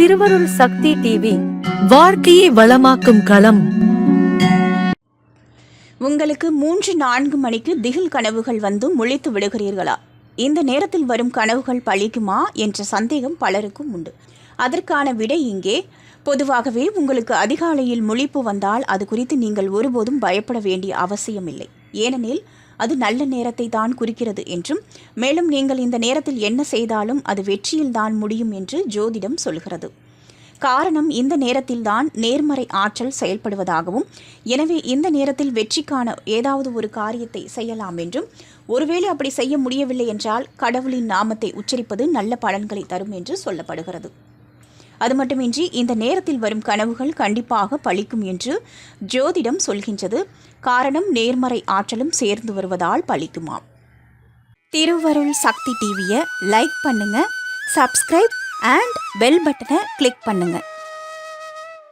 திருவருள் சக்தி டிவி வாழ்க்கையை வளமாக்கும் களம். உங்களுக்கு 3-4 மணிக்கு திகில் கனவுகள் வந்து முழித்து விடுகிறீர்களா? இந்த நேரத்தில் வரும் கனவுகள் பழிக்குமா என்ற சந்தேகம் பலருக்கும் உண்டு. அதற்கான விடை இங்கே. பொதுவாகவே உங்களுக்கு அதிகாலையில் முழிப்பு வந்தால் அது குறித்து நீங்கள் ஒருபோதும் பயப்பட வேண்டிய அவசியமில்லை. ஏனெனில் அது நல்ல நேரத்தை தான் குறிக்கிறது என்றும், மேலும் நீங்கள் இந்த நேரத்தில் என்ன செய்தாலும் அது வெற்றியில்தான் முடியும் என்று ஜோதிடம் சொல்கிறது. காரணம், இந்த நேரத்தில்தான் நேர்மறை ஆற்றல் செயல்படுவதாகவும், எனவே இந்த நேரத்தில் வெற்றிக்கான ஏதாவது ஒரு காரியத்தை செய்யலாம் என்றும், ஒருவேளை அப்படி செய்ய முடியவில்லை என்றால் கடவுளின் நாமத்தை உச்சரிப்பது நல்ல பலன்களை தரும் என்று சொல்லப்படுகிறது. அது மட்டுமின்றி இந்த நேரத்தில் வரும் கனவுகள் கண்டிப்பாக பலிக்கும் என்று ஜோதிடம் சொல்கின்றது. காரணம், நேர்மறை ஆற்றலும் சேர்ந்து வருவதால் பலிக்குமாம். திருவருள் சக்தி டிவியை லைக் பண்ணுங்க, சப்ஸ்கிரைப் அண்ட் பெல் பட்டனை கிளிக் பண்ணுங்க.